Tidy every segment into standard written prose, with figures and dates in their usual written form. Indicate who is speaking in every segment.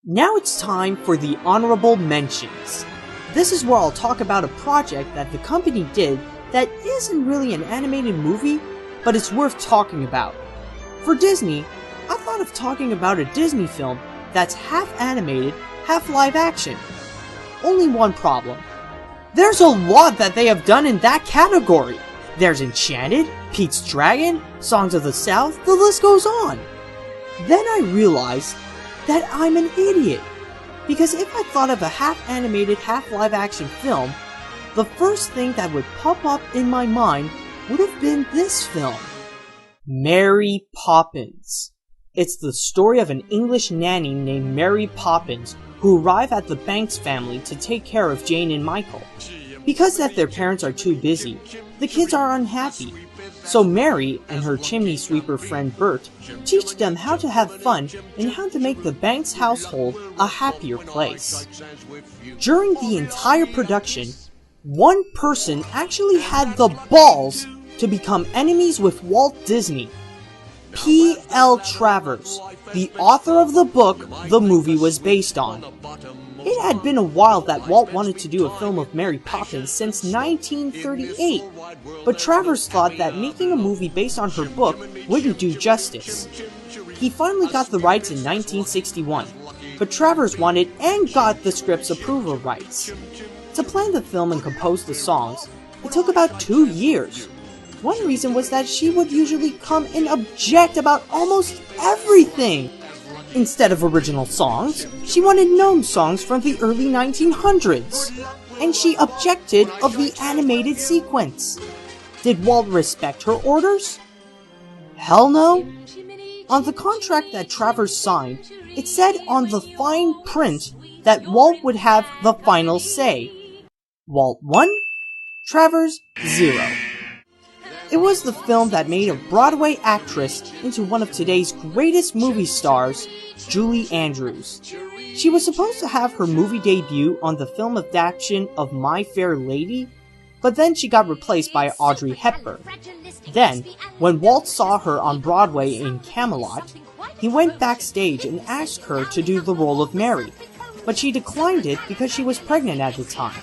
Speaker 1: Now it's time for the honorable mentions. This is where I'll talk about a project that the company did that isn't really an animated movie, but it's worth talking about. For Disney, I thought of talking about a Disney film that's half animated, half live action. Only one problem. There's a lot that they have done in that category. There's Enchanted, Pete's Dragon, Songs of the South, the list goes on. Then I realized that I'm an idiot. Because if I thought of a half-animated, half-live-action film, the first thing that would pop up in my mind would have been this film. Mary Poppins. It's the story of an English nanny named Mary Poppins who arrive at the Banks family to take care of Jane and Michael. Because that their parents are too busy, the kids are unhappy. So Mary and her chimney sweeper friend Bert teach them how to have fun and how to make the Banks household a happier place. During the entire production, one person actually had the balls to become enemies with Walt Disney. P.L. Travers, the author of the book the movie was based on. It had been a while that Walt wanted to do a film of Mary Poppins since 1938, but Travers thought that making a movie based on her book wouldn't do justice. He finally got the rights in 1961, but Travers wanted and got the script's approval rights. To plan the film and compose the songs, it took about 2 years. One reason was that she would usually come and object about almost everything. Instead of original songs, she wanted known songs from the early 1900s. And she objected of the animated sequence. Did Walt respect her orders? Hell no. On the contract that Travers signed, it said on the fine print that Walt would have the final say. Walt 1, Travers 0. It was the film that made a Broadway actress into one of today's greatest movie stars, Julie Andrews. She was supposed to have her movie debut on the film adaptation of My Fair Lady, but then she got replaced by Audrey Hepburn. Then, when Walt saw her on Broadway in Camelot, he went backstage and asked her to do the role of Mary, but she declined it because she was pregnant at the time.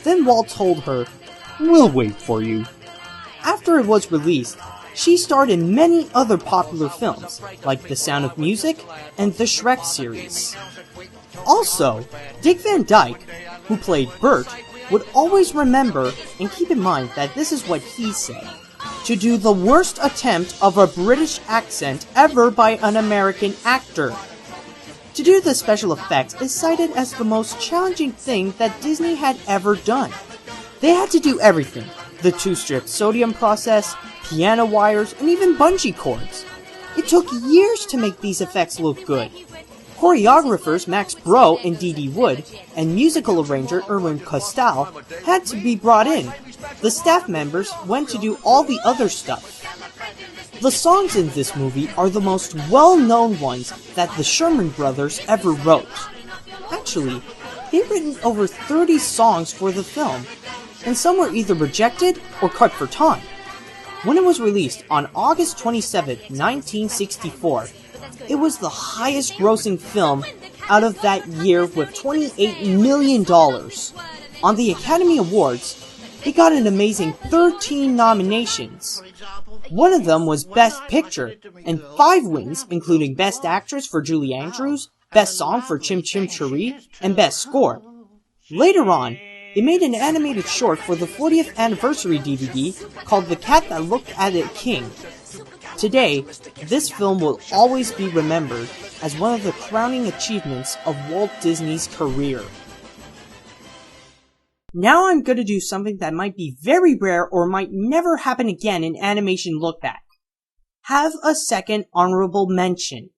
Speaker 1: Then Walt told her, "We'll wait for you." After it was released, she starred in many other popular films, like The Sound of Music and the Shrek series. Also, Dick Van Dyke, who played Bert, would always remember and keep in mind that this is what he said: to do the worst attempt of a British accent ever by an American actor. To do the special effects is cited as the most challenging thing that Disney had ever done. They had to do everything: the two-strip sodium process, piano wires, and even bungee cords. It took years to make these effects look good. Choreographers Max Bro and Dee Wood, and musical arranger Irwin Costal had to be brought in. The staff members went to do all the other stuff. The songs in this movie are the most well-known ones that the Sherman Brothers ever wrote. Actually, they've written over 30 songs for the film, and some were either rejected or cut for time. When it was released on August 27, 1964, it was the highest grossing film out of that year with $28 million. On the Academy Awards, it got an amazing 13 nominations. One of them was Best Picture, and 5 wins, including Best Actress for Julie Andrews, Best Song for Chim Chim Cheree, and Best Score. Later on, it made an animated short for the 40th anniversary DVD called The Cat That Looked at a King. Today, this film will always be remembered as one of the crowning achievements of Walt Disney's career. Now I'm going to do something that might be very rare or might never happen again in animation lookback. Have a second honorable mention,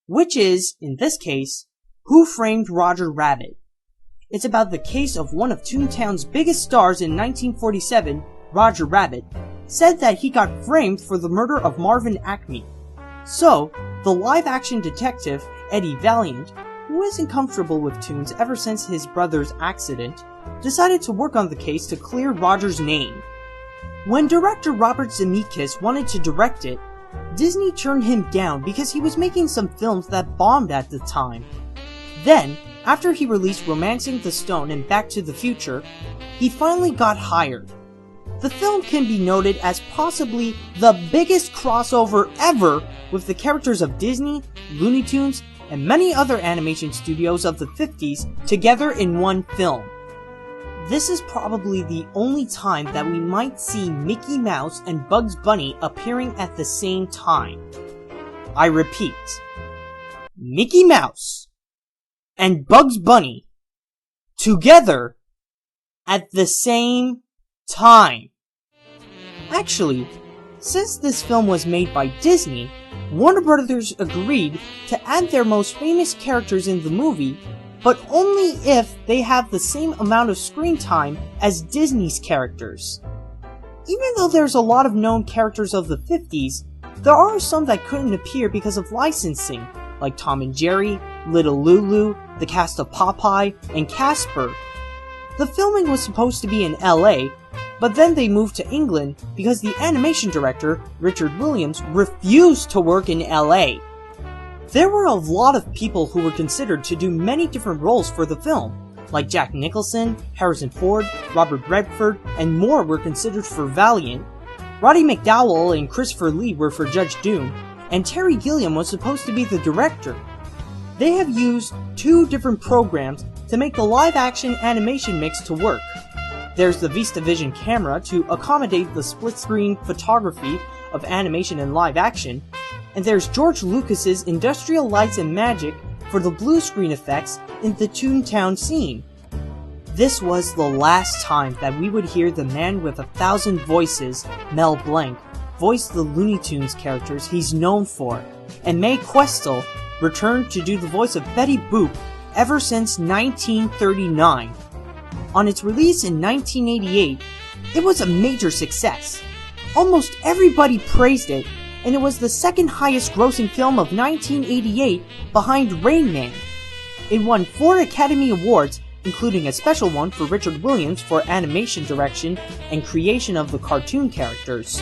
Speaker 1: which is, in this case, Who Framed Roger Rabbit? It's about the case of one of Toontown's biggest stars in 1947, Roger Rabbit, said that he got framed for the murder of Marvin Acme. So, the live-action detective, Eddie Valiant, who isn't comfortable with Toons ever since his brother's accident, decided to work on the case to clear Roger's name. When director Robert Zemeckis wanted to direct it, Disney turned him down because he was making some films that bombed at the time. Then, after he released Romancing the Stone and Back to the Future, he finally got hired. The film can be noted as possibly the biggest crossover ever with the characters of Disney, Looney Tunes, and many other animation studios of the 50s together in one film. This is probably the only time that we might see Mickey Mouse and Bugs Bunny appearing at the same time. I repeat, Mickey Mouse and Bugs Bunny together at the same time. Actually, since this film was made by Disney, Warner Brothers agreed to add their most famous characters in the movie, but only if they have the same amount of screen time as Disney's characters. Even though there's a lot of known characters of the 50s, there are some that couldn't appear because of licensing, like Tom and Jerry, Little Lulu, the cast of Popeye, and Casper. The filming was supposed to be in LA, but then they moved to England because the animation director, Richard Williams, refused to work in LA. There were a lot of people who were considered to do many different roles for the film, like Jack Nicholson, Harrison Ford, Robert Redford, and more were considered for Valiant. Roddy McDowall and Christopher Lee were for Judge Doom, and Terry Gilliam was supposed to be the director. They have used 2 different programs to make the live-action animation mix to work. There's the VistaVision camera to accommodate the split-screen photography of animation and live-action, and there's George Lucas's Industrial Lights and Magic for the blue screen effects in the Toontown scene. This was the last time that we would hear the man with 1,000 voices, Mel Blanc, voice the Looney Tunes characters he's known for, and Mae Questel returned to do the voice of Betty Boop ever since 1939. On its release in 1988, it was a major success. Almost everybody praised it, and it was the second highest grossing film of 1988 behind Rain Man. It won 4 Academy Awards, including a special one for Richard Williams for animation direction and creation of the cartoon characters.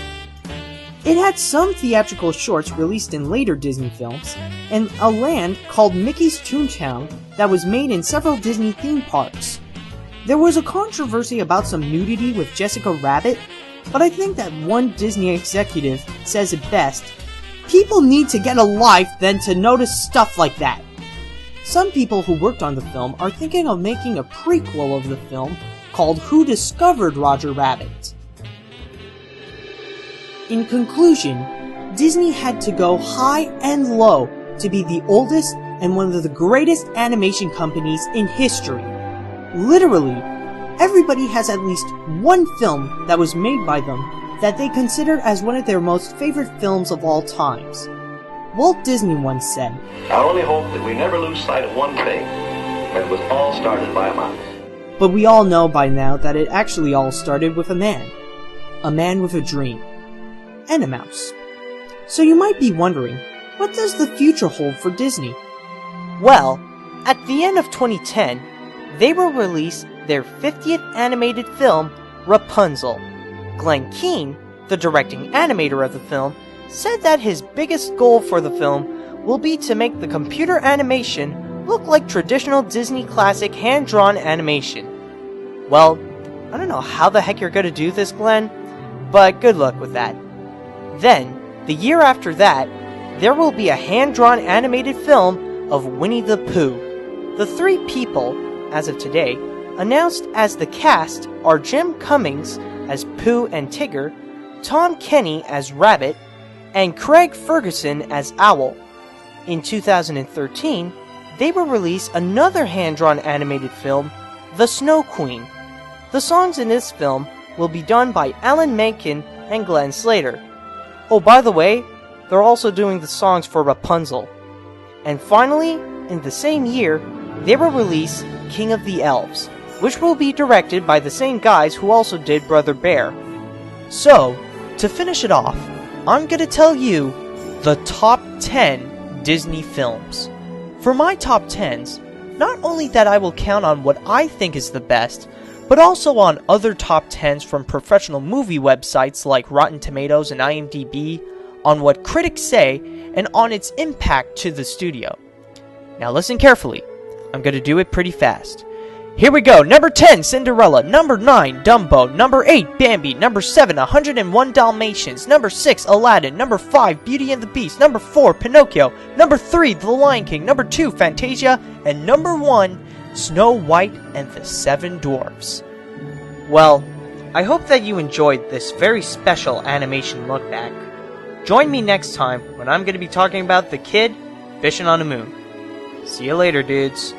Speaker 1: It had some theatrical shorts released in later Disney films, and a land called Mickey's Toontown that was made in several Disney theme parks. There was a controversy about some nudity with Jessica Rabbit, but I think that one Disney executive says it best: people need to get a life than to notice stuff like that. Some people who worked on the film are thinking of making a prequel of the film called Who Discovered Roger Rabbit? In conclusion, Disney had to go high and low to be the oldest and one of the greatest animation companies in history. Literally, everybody has at least one film that was made by them that they consider as one of their most favorite films of all times. Walt Disney once said,
Speaker 2: "I only hope that we never lose sight of one thing, that it was all started by a mouse."
Speaker 1: But we all know by now that it actually all started with a man with a dream, and a mouse. So you might be wondering, what does the future hold for Disney? Well, at the end of 2010, they will release their 50th animated film, Rapunzel. Glenn Keane, the directing animator of the film, said that his biggest goal for the film will be to make the computer animation look like traditional Disney classic hand-drawn animation. Well, I don't know how the heck you're gonna do this, Glenn, but good luck with that. Then, the year after that, there will be a hand-drawn animated film of Winnie the Pooh. The 3 people, as of today, announced as the cast are Jim Cummings as Pooh and Tigger, Tom Kenny as Rabbit, and Craig Ferguson as Owl. In 2013, they will release another hand-drawn animated film, The Snow Queen. The songs in this film will be done by Alan Menken and Glenn Slater. Oh, by the way, they're also doing the songs for Rapunzel. And finally, in the same year, they will release King of the Elves, which will be directed by the same guys who also did Brother Bear. So, to finish it off, I'm gonna tell you the top 10 Disney films. For my top 10s, not only that I will count on what I think is the best, but also on other top 10s from professional movie websites like Rotten Tomatoes and IMDb, on what critics say, and on its impact to the studio. Now listen carefully.
Speaker 3: I'm gonna do it pretty fast. Here we go. Number 10, Cinderella. Number 9, Dumbo. Number 8, Bambi. Number 7, 101 Dalmatians. Number 6, Aladdin. Number 5, Beauty and the Beast. Number 4, Pinocchio. Number 3, The Lion King. Number 2, Fantasia. And number 1, Snow White and the Seven Dwarfs. Well, I hope that you enjoyed this very special animation look back. Join me next time when I'm going to be talking about the kid fishing on the moon. See you later, dudes.